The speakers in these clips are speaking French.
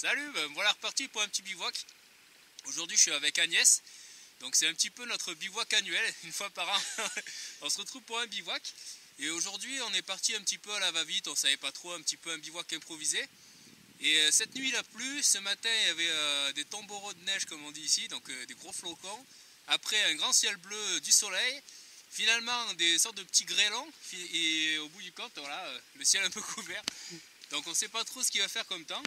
Salut, voilà reparti pour un petit bivouac. Aujourd'hui je suis avec Agnès, donc c'est un petit peu notre bivouac annuel, une fois par an. On se retrouve pour un bivouac. Et aujourd'hui on est parti un petit peu à la va-vite, on savait pas trop, un petit peu un bivouac improvisé. Et cette nuit il a plu, ce matin il y avait des tombereaux de neige comme on dit ici, donc des gros flocons. Après un grand ciel bleu, du soleil. Finalement des sortes de petits grêlons et au bout du compte voilà, le ciel un peu couvert. Donc on sait pas trop ce qu'il va faire comme temps.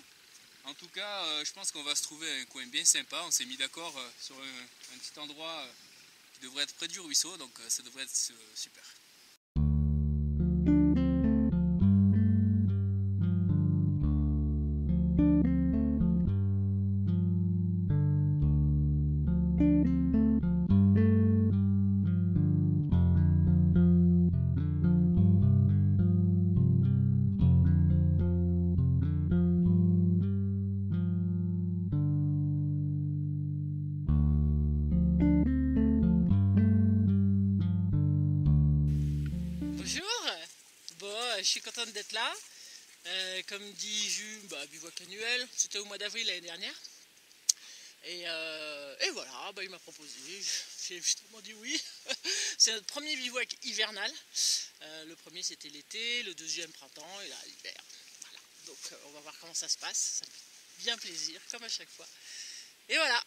En tout cas, je pense qu'on va se trouver un coin bien sympa. On s'est mis d'accord sur un petit endroit qui devrait être près du ruisseau, donc ça devrait être super. Bonjour, je suis contente d'être là. Comme dit Jules, bivouac annuel, c'était au mois d'avril l'année dernière. Et voilà, il m'a proposé, j'ai justement dit oui. C'est notre premier bivouac hivernal. Le premier c'était l'été, le deuxième printemps et là l'hiver. Voilà. Donc on va voir comment ça se passe, ça me fait bien plaisir, comme à chaque fois. Et voilà.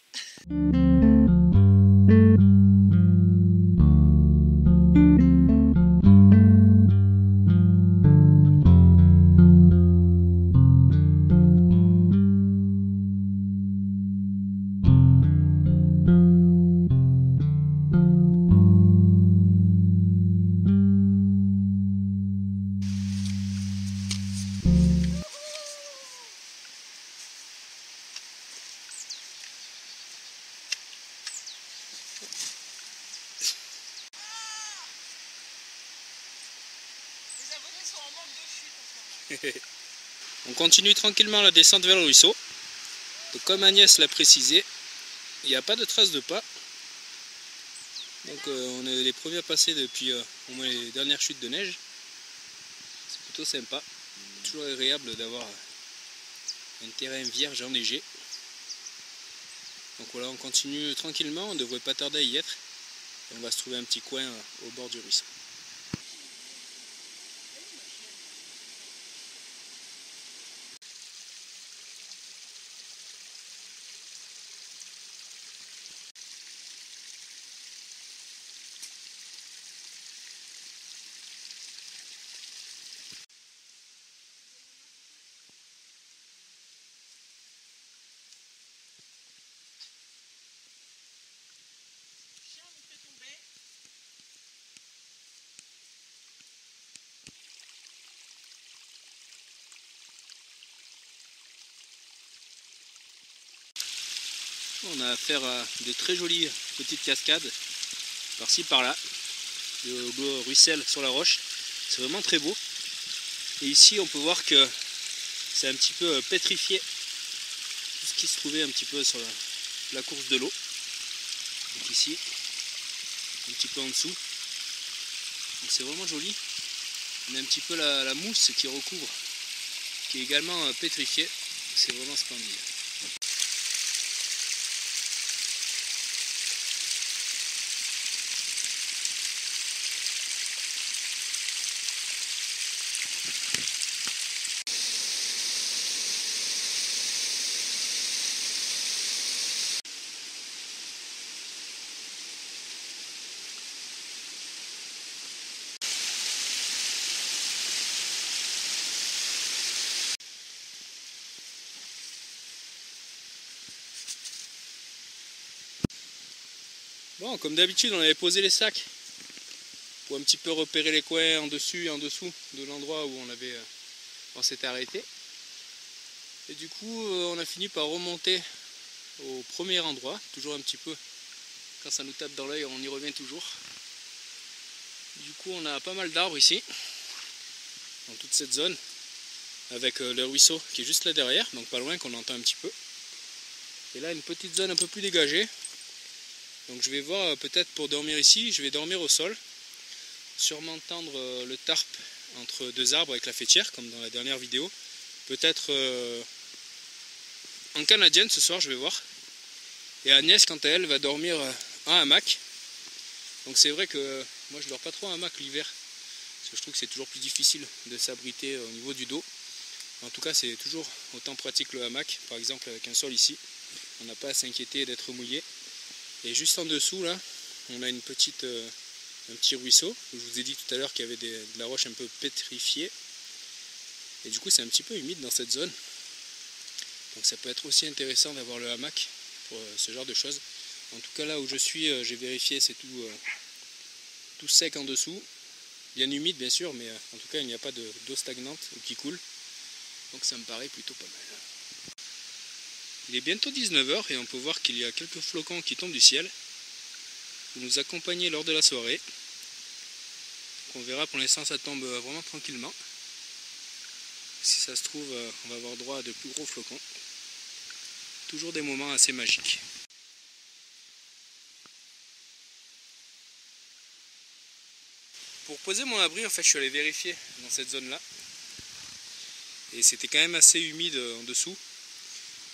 On continue tranquillement la descente vers le ruisseau. Donc, comme Agnès l'a précisé, il n'y a pas de traces de pas. Donc on est les premiers à passer depuis au moins les dernières chutes de neige. C'est plutôt sympa. Toujours agréable d'avoir un terrain vierge enneigé. Donc voilà, on continue tranquillement, on ne devrait pas tarder à y être. Et on va se trouver un petit coin au bord du ruisseau. On a affaire à de très jolies petites cascades, par-ci par-là. Le ruisselle sur la roche, c'est vraiment très beau. Et ici on peut voir que c'est un petit peu pétrifié, tout ce qui se trouvait un petit peu sur la course de l'eau. Donc ici, un petit peu en dessous. Donc c'est vraiment joli. On a un petit peu la mousse qui recouvre, qui est également pétrifiée. C'est vraiment splendide. Bon, comme d'habitude, on avait posé les sacs pour un petit peu repérer les coins en dessus et en dessous de l'endroit où on s'était arrêté. Et du coup, on a fini par remonter au premier endroit, toujours un petit peu, quand ça nous tape dans l'œil, on y revient toujours. Du coup, on a pas mal d'arbres ici, dans toute cette zone, avec le ruisseau qui est juste là derrière, donc pas loin, qu'on entend un petit peu. Et là, une petite zone un peu plus dégagée. Donc je vais voir, peut-être pour dormir ici, je vais dormir au sol, sûrement tendre le tarp entre deux arbres avec la faîtière, comme dans la dernière vidéo. Peut-être en canadienne ce soir, je vais voir. Et Agnès, quant à elle, va dormir en hamac. Donc c'est vrai que moi je dors pas trop en hamac l'hiver. Parce que je trouve que c'est toujours plus difficile de s'abriter au niveau du dos. En tout cas, c'est toujours autant pratique le hamac. Par exemple, avec un sol ici, on n'a pas à s'inquiéter d'être mouillé. Et juste en dessous, là, on a un petit ruisseau. Je vous ai dit tout à l'heure qu'il y avait de la roche un peu pétrifiée. Et du coup, c'est un petit peu humide dans cette zone. Donc ça peut être aussi intéressant d'avoir le hamac pour ce genre de choses. En tout cas, là où je suis, j'ai vérifié, c'est tout sec en dessous. Bien humide, bien sûr, mais en tout cas, il n'y a pas d'eau stagnante ou qui coule. Donc ça me paraît plutôt pas mal. Il est bientôt 19 h et on peut voir qu'il y a quelques flocons qui tombent du ciel. Pour nous accompagner lors de la soirée. Donc on verra, pour l'instant ça tombe vraiment tranquillement. Si ça se trouve, on va avoir droit à de plus gros flocons. Toujours des moments assez magiques. Pour poser mon abri, en fait, je suis allé vérifier dans cette zone-là. Et c'était quand même assez humide en dessous.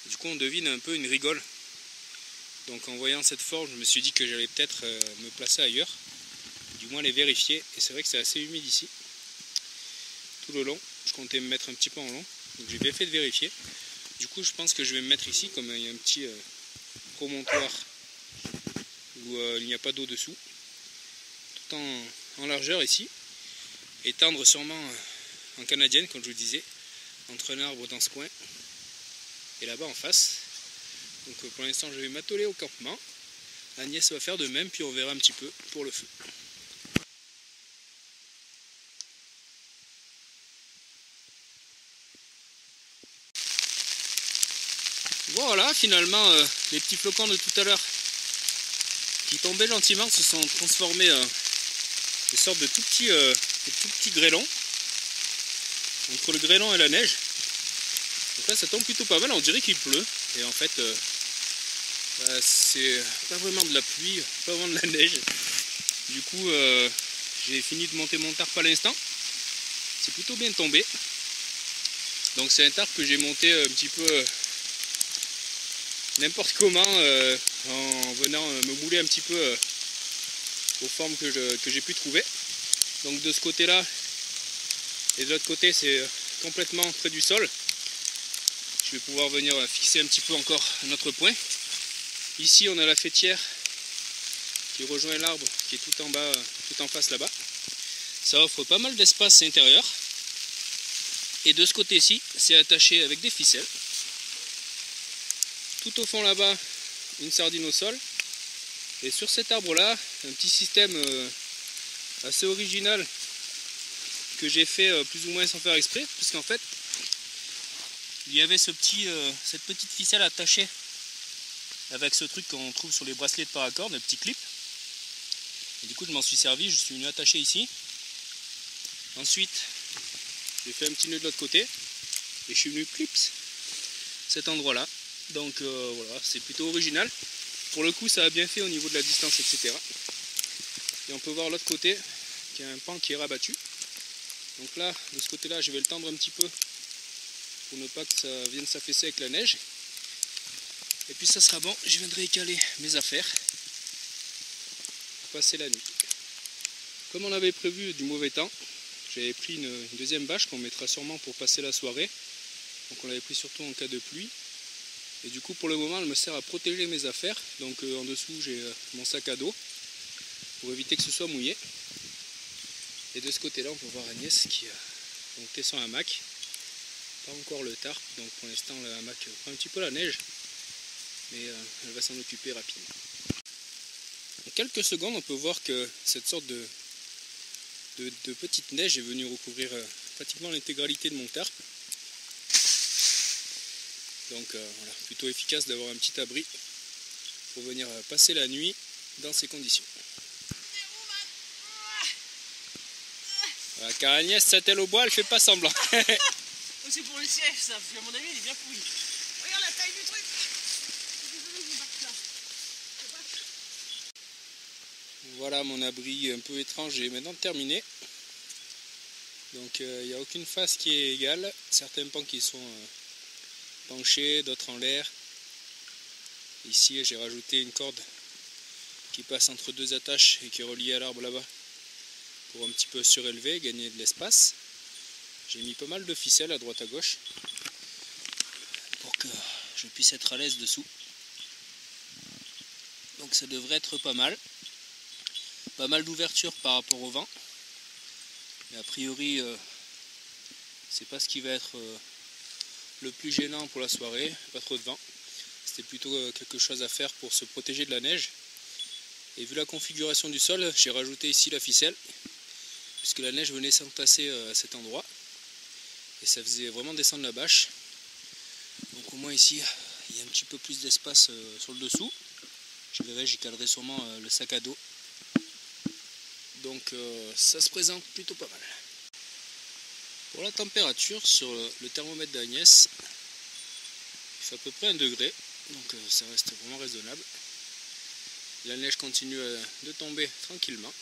Du coup, on devine un peu une rigole. Donc en voyant cette forme, je me suis dit que j'allais peut-être me placer ailleurs. Du moins les vérifier. Et c'est vrai que c'est assez humide ici. Tout le long. Je comptais me mettre un petit peu en long. Donc j'ai bien fait de vérifier. Du coup, je pense que je vais me mettre ici, comme il y a un petit promontoire où il n'y a pas d'eau dessous. Tout en largeur ici. Et tendre sûrement en canadienne, comme je vous disais, entre un arbre dans ce coin et là-bas en face. Donc pour l'instant, je vais m'atteler au campement. Agnès va faire de même, puis on verra un petit peu pour le feu. Voilà, finalement, les petits flocons de tout à l'heure qui tombaient gentiment se sont transformés en des sortes de tout petits grêlons. Entre le grêlon et la neige. Donc là, ça tombe plutôt pas mal, on dirait qu'il pleut. Et en fait, c'est pas vraiment de la pluie, pas vraiment de la neige. Du coup, j'ai fini de monter mon tarp à l'instant. C'est plutôt bien tombé. Donc c'est un tarp que j'ai monté un petit peu n'importe comment, en venant me mouler un petit peu aux formes que j'ai pu trouver. Donc de ce côté-là et de l'autre côté, c'est complètement près du sol. Je vais pouvoir venir fixer un petit peu encore un autre point. Ici, on a la faîtière qui rejoint l'arbre qui est tout en bas, tout en face là-bas. Ça offre pas mal d'espace intérieur. Et de ce côté-ci, c'est attaché avec des ficelles. Tout au fond là-bas, une sardine au sol. Et sur cet arbre-là, un petit système assez original que j'ai fait plus ou moins sans faire exprès, puisqu'en fait, il y avait cette petite ficelle attachée avec ce truc qu'on trouve sur les bracelets de paracord, un petit clip. Et du coup, je m'en suis servi, je suis venu attacher ici. Ensuite, j'ai fait un petit nœud de l'autre côté et je suis venu clips cet endroit-là. Donc voilà, c'est plutôt original. Pour le coup, ça a bien fait au niveau de la distance, etc. Et on peut voir l'autre côté, qui a un pan qui est rabattu. Donc là, de ce côté-là, je vais le tendre un petit peu pour ne pas que ça vienne s'affaisser avec la neige. Et puis ça sera bon, je viendrai écaler mes affaires pour passer la nuit. Comme on avait prévu du mauvais temps, j'avais pris une deuxième bâche qu'on mettra sûrement pour passer la soirée. Donc on l'avait pris surtout en cas de pluie. Et du coup, pour le moment, elle me sert à protéger mes affaires. Donc en dessous, j'ai mon sac à dos pour éviter que ce soit mouillé. Et de ce côté-là, on peut voir Agnès qui a monté son hamac. Pas encore le tarp, donc pour l'instant, le hamac prend un petit peu la neige. Mais elle va s'en occuper rapidement. En quelques secondes, on peut voir que cette sorte de petite neige est venue recouvrir pratiquement l'intégralité de mon tarp. Donc voilà, plutôt efficace d'avoir un petit abri pour venir passer la nuit dans ces conditions. Voilà, car Agnès s'attelle au bois, elle fait pas semblant. C'est pour le siège ça, parce qu'à mon avis il est bien pourri. Regarde la taille du truc. Voilà, mon abri un peu étrange est maintenant terminé. Donc il n'y a aucune face qui est égale. Certains pans qui sont penchées, d'autres en l'air. Ici j'ai rajouté une corde qui passe entre deux attaches et qui est reliée à l'arbre là-bas pour un petit peu surélever, gagner de l'espace. J'ai mis pas mal de ficelles à droite à gauche pour que je puisse être à l'aise dessous. Donc ça devrait être pas mal. Pas mal d'ouverture par rapport au vent. Mais a priori, c'est pas ce qui va être le plus gênant pour la soirée, pas trop de vent. C'était plutôt quelque chose à faire pour se protéger de la neige. Et vu la configuration du sol, j'ai rajouté ici la ficelle, puisque la neige venait s'entasser à cet endroit. Et ça faisait vraiment descendre la bâche. Donc au moins ici, il y a un petit peu plus d'espace sur le dessous. Je verrai, j'y calerai sûrement le sac à dos. Donc ça se présente plutôt pas mal. Pour la température, sur le thermomètre d'Agnès, il fait à peu près 1 degré. Donc ça reste vraiment raisonnable. La neige continue de tomber tranquillement.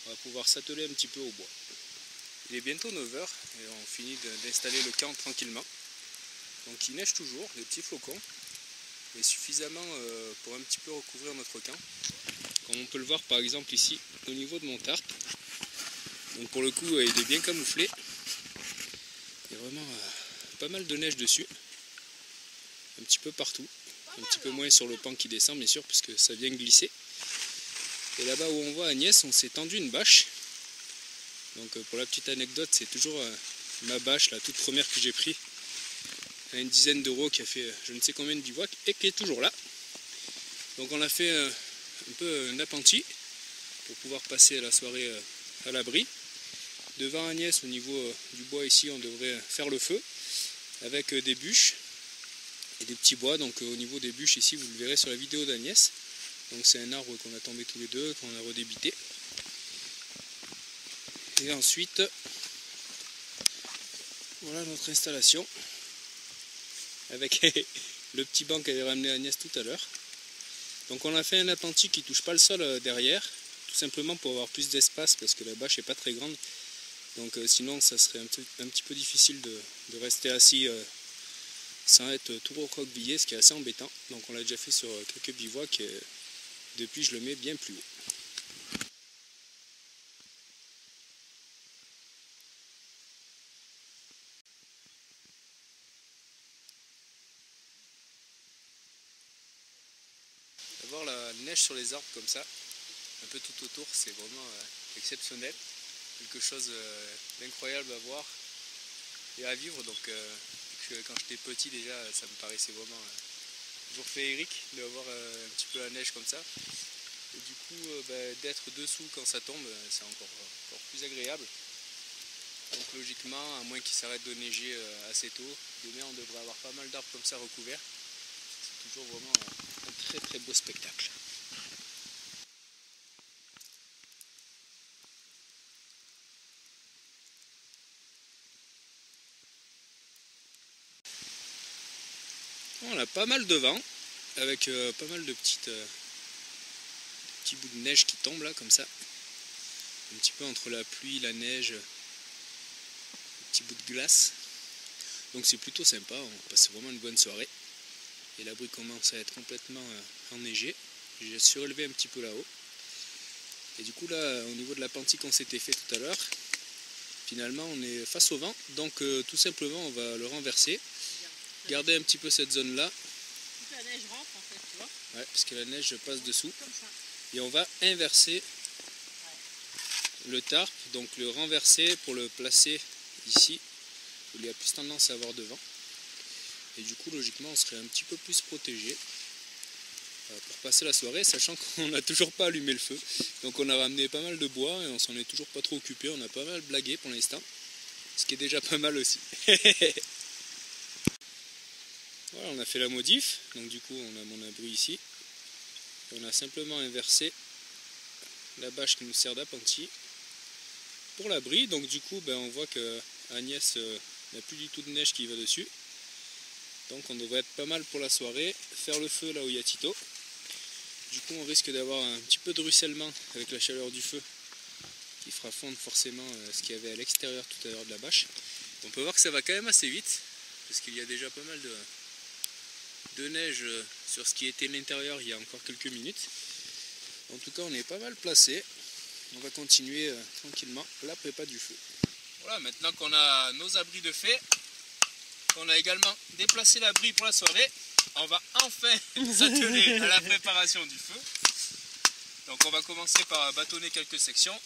On va pouvoir s'atteler un petit peu au bois. Il est bientôt 9 h et on finit d'installer le camp tranquillement. Donc il neige toujours, des petits flocons, mais suffisamment pour un petit peu recouvrir notre camp. Comme on peut le voir par exemple ici au niveau de mon tarp. Donc pour le coup il est bien camouflé. Il y a vraiment pas mal de neige dessus. Un petit peu partout. Un petit peu moins sur le pan qui descend bien sûr puisque ça vient glisser. Et là-bas où on voit Agnès, on s'est tendu une bâche. Donc pour la petite anecdote, c'est toujours ma bâche, la toute première que j'ai prise. À une dizaine d'euros qui a fait je ne sais combien de bivouac et qui est toujours là. Donc on a fait un peu un appentis pour pouvoir passer la soirée à l'abri. Devant Agnès, au niveau du bois ici, on devrait faire le feu avec des bûches et des petits bois. Donc au niveau des bûches ici, vous le verrez sur la vidéo d'Agnès. Donc c'est un arbre qu'on a tombé tous les deux, qu'on a redébité. Et ensuite, voilà notre installation avec le petit banc qu'avait ramené Agnès tout à l'heure. Donc on a fait un appentis qui ne touche pas le sol derrière, tout simplement pour avoir plus d'espace parce que la bâche n'est pas très grande. Donc sinon ça serait un petit peu difficile de rester assis sans être tout recroquevillé, ce qui est assez embêtant. Donc on l'a déjà fait sur quelques bivouacs et depuis je le mets bien plus haut. Avoir la neige sur les arbres comme ça, un peu tout autour, c'est vraiment exceptionnel. Quelque chose d'incroyable à voir et à vivre. Donc quand j'étais petit déjà, ça me paraissait vraiment toujours féerique de voir un petit peu la neige comme ça. Et du coup, d'être dessous quand ça tombe, c'est encore plus agréable. Donc logiquement, à moins qu'il s'arrête de neiger assez tôt, demain on devrait avoir pas mal d'arbres comme ça recouverts. C'est toujours vraiment un très très beau spectacle. On a pas mal de vent, avec pas mal de petits bouts de neige qui tombent là comme ça. Un petit peu entre la pluie, la neige, un petit bout de glace. Donc c'est plutôt sympa, on passe vraiment une bonne soirée. Et l'abri commence à être complètement enneigé. J'ai surélevé un petit peu là-haut. Et du coup là, au niveau de l'appentis qu'on s'était fait tout à l'heure, finalement on est face au vent. Donc tout simplement on va le renverser. Garder un petit peu cette zone là. La neige rentre en fait, tu vois. Ouais, parce que la neige passe dessous. Comme ça. Et on va inverser le tarp, donc le renverser pour le placer ici, où il y a plus tendance à avoir de vent. Et du coup, logiquement, on serait un petit peu plus protégé pour passer la soirée, sachant qu'on n'a toujours pas allumé le feu. Donc on a ramené pas mal de bois et on s'en est toujours pas trop occupé. On a pas mal blagué pour l'instant, ce qui est déjà pas mal aussi. Voilà, on a fait la modif, donc du coup on a mon abri ici. Et on a simplement inversé la bâche qui nous sert d'appentis pour l'abri. Donc du coup on voit que Agnès n'a plus du tout de neige qui va dessus. Donc on devrait être pas mal pour la soirée. Faire le feu là où il y a Tito. Du coup on risque d'avoir un petit peu de ruissellement avec la chaleur du feu qui fera fondre forcément ce qu'il y avait à l'extérieur tout à l'heure de la bâche. On peut voir que ça va quand même assez vite. parce qu'il y a déjà pas mal de neige sur ce qui était l'intérieur il y a encore quelques minutes. En tout cas, on est pas mal placé. On va continuer tranquillement la prépa du feu. Voilà, maintenant qu'on a nos abris de fait, qu'on a également déplacé l'abri pour la soirée, on va enfin s'atteler à la préparation du feu. Donc on va commencer par bâtonner quelques sections,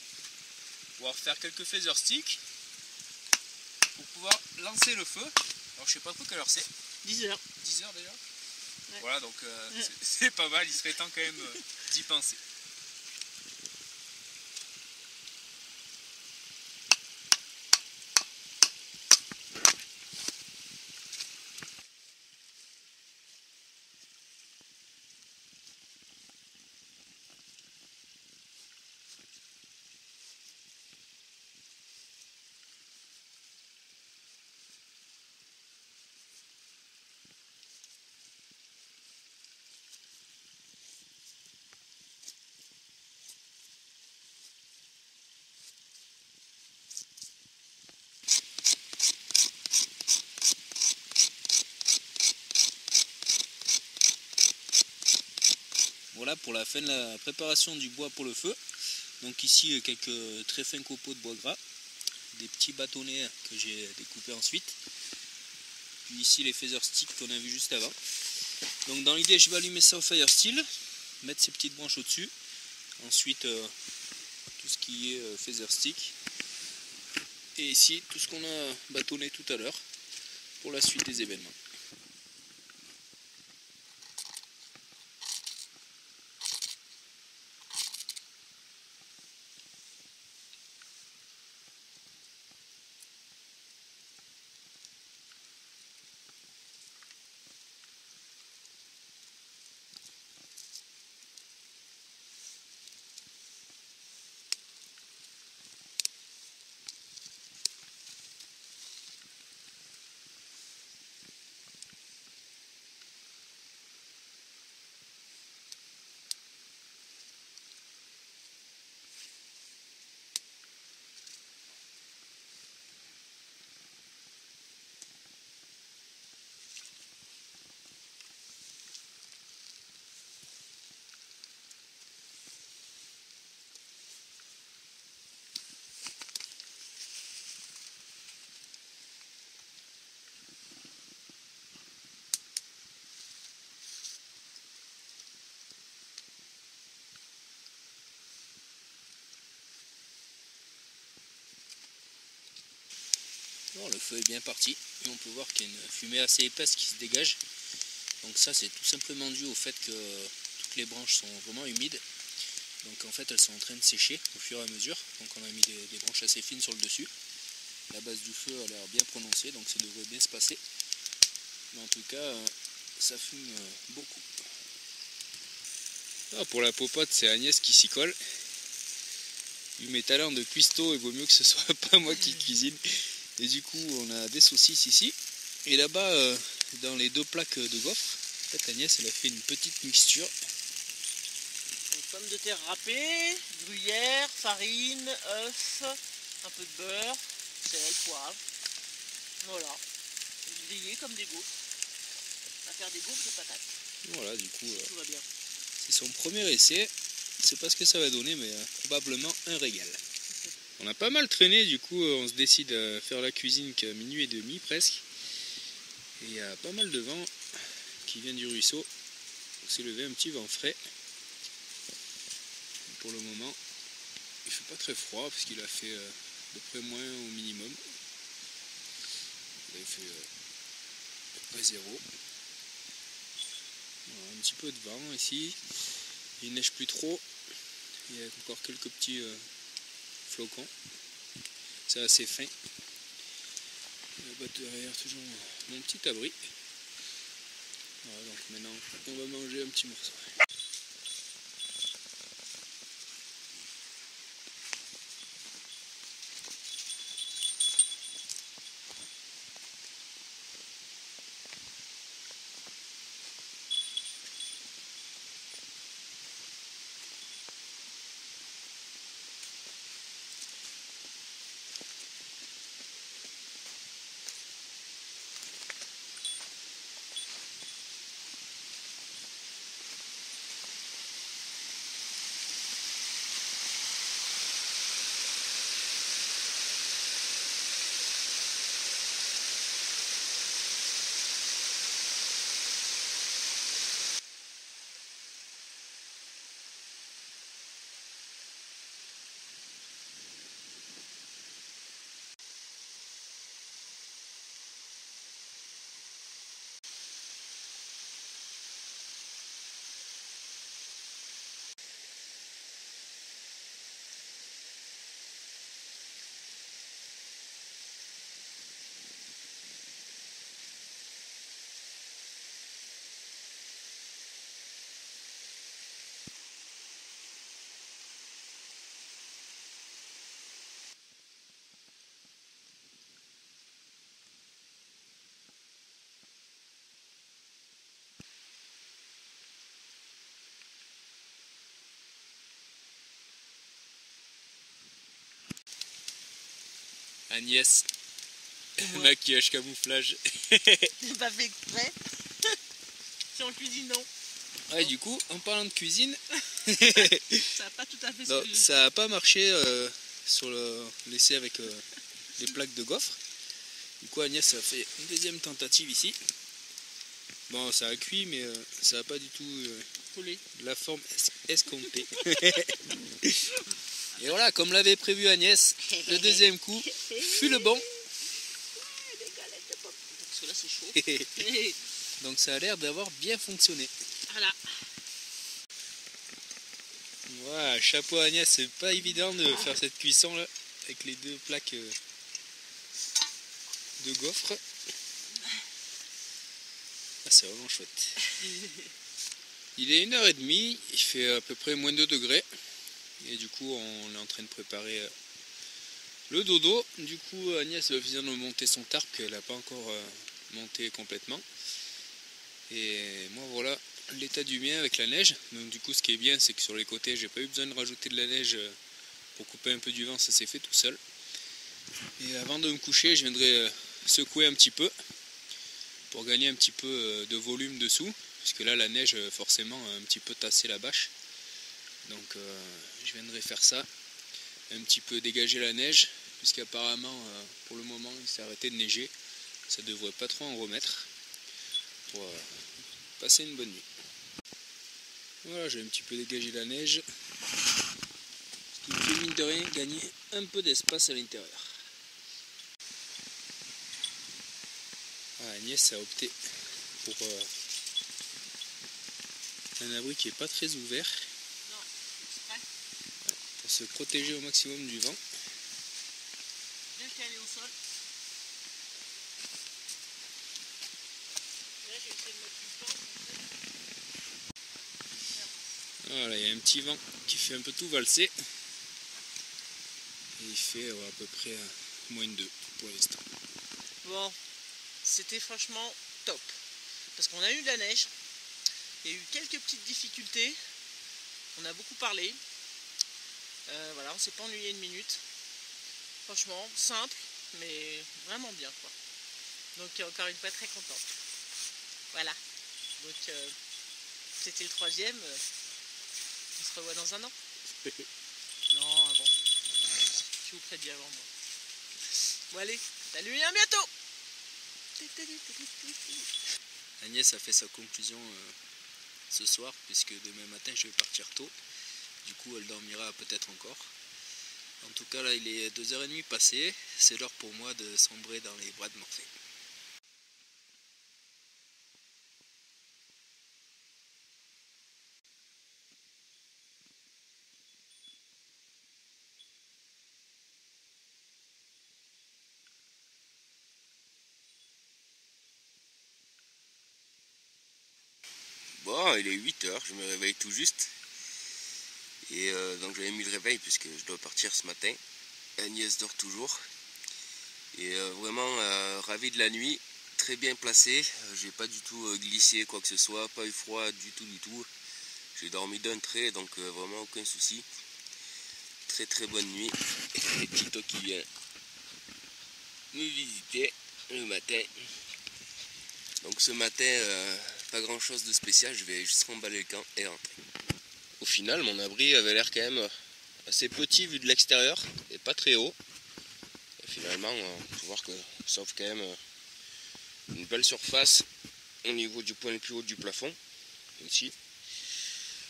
voire faire quelques feather sticks pour pouvoir lancer le feu. Alors je sais pas trop quelle heure c'est. 10 heures. 10 heures déjà. Ouais. Voilà, donc c'est pas mal, il serait temps quand même d'y penser. Voilà pour la fin de la préparation du bois pour le feu. Donc ici quelques très fins copeaux de bois gras, des petits bâtonnets que j'ai découpés ensuite. Puis ici les feather sticks qu'on a vu juste avant. Donc dans l'idée je vais allumer ça au fire steel, mettre ces petites branches au-dessus. Ensuite tout ce qui est feather stick. Et ici tout ce qu'on a bâtonné tout à l'heure pour la suite des événements. Bon, le feu est bien parti et on peut voir qu'il y a une fumée assez épaisse qui se dégage. Donc ça c'est tout simplement dû au fait que toutes les branches sont vraiment humides. Donc en fait elles sont en train de sécher au fur et à mesure. Donc on a mis des branches assez fines sur le dessus. La base du feu a l'air bien prononcée, donc ça devrait bien se passer. Mais en tout cas ça fume beaucoup. Ah, pour la popote c'est Agnès qui s'y colle. Vu mes talents de cuistot, il vaut mieux que ce soit pas moi qui cuisine. Et du coup, on a des saucisses ici. Et là-bas, dans les deux plaques de gaufres, en fait, Agnès, elle a fait une petite mixture. Donc, pommes de terre râpées, gruyère, farine, œufs, un peu de beurre, sel, poivre. Voilà. Grillé comme des gaufres. On va faire des gaufres de patates. Voilà, du coup, Tout va bien. c'est son premier essai. Je sais pas ce que ça va donner, mais probablement un régal. On a pas mal traîné, du coup on se décide à faire la cuisine qu'à minuit et demi presque. Et il y a pas mal de vent qui vient du ruisseau. On s'est levé un petit vent frais. Et pour le moment, il fait pas très froid parce qu'il a fait de près moins au minimum. Il a fait à peu près 0. Voilà, un petit peu de vent ici. Il neige plus trop. Il y a encore quelques petits flocons. C'est assez fin. Là-bas derrière, toujours mon petit abri. Voilà, donc maintenant, on va manger un petit morceau. Agnès, Ouais. maquillage camouflage. J'ai pas fait exprès. C'est en cuisinant. Ouais, du coup, en parlant de cuisine, Ça n'a pas tout à fait non, ce que ça n'a pas marché sur l'essai avec les plaques de gaufre. Du coup, Agnès a fait une deuxième tentative ici. Bon, ça a cuit, mais ça n'a pas du tout collé. la forme escomptée. Et voilà, comme l'avait prévu Agnès, le deuxième coup fut le bon. Des galettes de pop. Parce que là c'est chaud. Donc ça a l'air d'avoir bien fonctionné. Voilà. Voilà, chapeau à Agnès, c'est pas évident de faire cette cuisson là, avec les deux plaques de gaufre. Ah, c'est vraiment chouette. Il est 1h30, il fait à peu près moins 2 degrés. Et du coup, on est en train de préparer le dodo. Du coup, Agnès vient de monter son tarp qu'elle n'a pas encore monté complètement. Et moi, voilà l'état du mien avec la neige. Donc du coup, ce qui est bien, c'est que sur les côtés, j'ai pas eu besoin de rajouter de la neige pour couper un peu du vent, ça s'est fait tout seul. Et avant de me coucher, je viendrai secouer un petit peu pour gagner un petit peu de volume dessous, puisque là, la neige, forcément, a un petit peu tassé la bâche. Donc je viendrai faire ça, un petit peu dégager la neige, puisqu'apparemment, pour le moment, il s'est arrêté de neiger. Ça devrait pas trop en remettre pour passer une bonne nuit. Voilà, j'ai un petit peu dégagé la neige, ce qui me fait mine de rien gagner un peu d'espace à l'intérieur. Ah, Agnès a opté pour un abri qui n'est pas très ouvert, pour se protéger au maximum du vent. Bien calé au sol. Là j'ai essayé de mettre une planche. Voilà, il y a un petit vent qui fait un peu tout valser. Et il fait à peu près moins 2 pour l'instant. Bon, c'était franchement top. Parce qu'on a eu de la neige. Il y a eu quelques petites difficultés. On a beaucoup parlé. Voilà, on s'est pas ennuyé une minute. Franchement, simple, mais vraiment bien quoi. Donc encore une fois très contente. Voilà. Donc c'était le troisième. On se revoit dans un an. Non, avant. Si vous prédis avant moi. Bon allez, salut et à bientôt. Agnès a fait sa conclusion ce soir, puisque demain matin je vais partir tôt. Du coup elle dormira peut-être encore. En tout cas là il est 2h30 passé, c'est l'heure pour moi de sombrer dans les bras de Morphée. Bon, il est 8h, je me réveille tout juste. Et donc j'avais mis le réveil puisque je dois partir ce matin. Agnès dort toujours. Et vraiment ravi de la nuit, très bien placé. J'ai pas du tout glissé quoi que ce soit, pas eu froid du tout. J'ai dormi d'un trait, donc vraiment aucun souci. Très très bonne nuit. Et Tito qui vient me visiter le matin. Donc ce matin, pas grand chose de spécial, je vais juste remballer le camp et rentrer. Au final, mon abri avait l'air quand même assez petit vu de l'extérieur et pas très haut. Et finalement, on peut voir que ça offre quand même une belle surface au niveau du point le plus haut du plafond. Ici.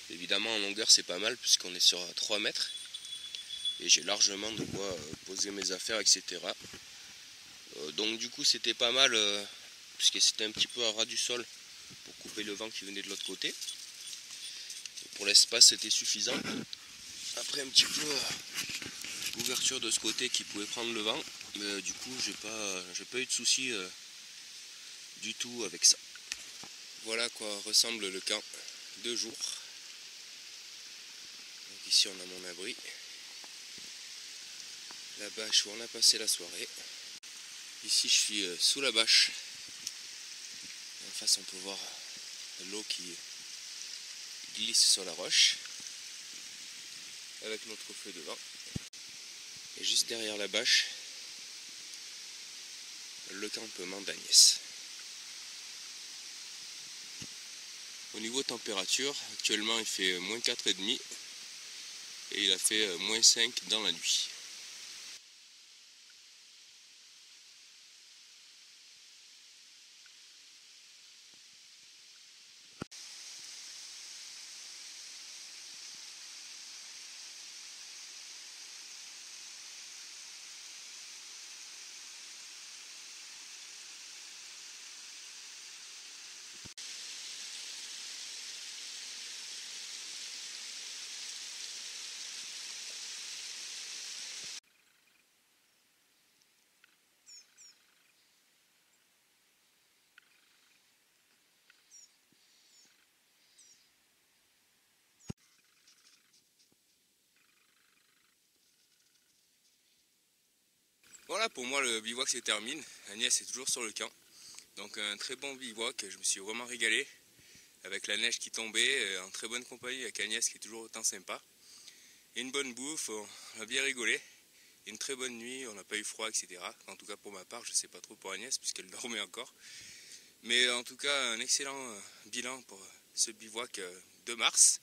Évidemment, en longueur, c'est pas mal puisqu'on est sur 3 mètres. Et j'ai largement de quoi poser mes affaires, etc. Donc du coup, c'était pas mal puisque c'était un petit peu à ras du sol pour couper le vent qui venait de l'autre côté. Et pour l'espace, c'était suffisant. Après un petit peu d'ouverture de ce côté qui pouvait prendre le vent, mais du coup j'ai pas eu de soucis du tout avec ça. Voilà à quoi ressemble le camp de jour. Donc ici on a mon abri, la bâche où on a passé la soirée. Ici je suis sous la bâche. En face on peut voir l'eau qui glisse sur la roche avec notre feu de vent. Et juste derrière la bâche, le campement d'Agnès. Au niveau température, actuellement il fait moins 4,5 et il a fait moins 5 dans la nuit. Voilà, pour moi le bivouac se termine. Agnès est toujours sur le camp. Donc un très bon bivouac, je me suis vraiment régalé avec la neige qui tombait, en très bonne compagnie avec Agnès qui est toujours autant sympa. Et une bonne bouffe, on a bien rigolé. Une très bonne nuit, on n'a pas eu froid, etc. En tout cas pour ma part, je ne sais pas trop pour Agnès puisqu'elle dormait encore. Mais en tout cas un excellent bilan pour ce bivouac de mars.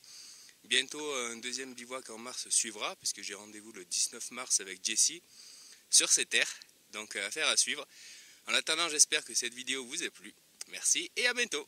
Bientôt un deuxième bivouac en mars suivra puisque j'ai rendez-vous le 19 mars avec Jessie sur ces terres, donc affaire à suivre. En attendant, j'espère que cette vidéo vous a plu. Merci et à bientôt.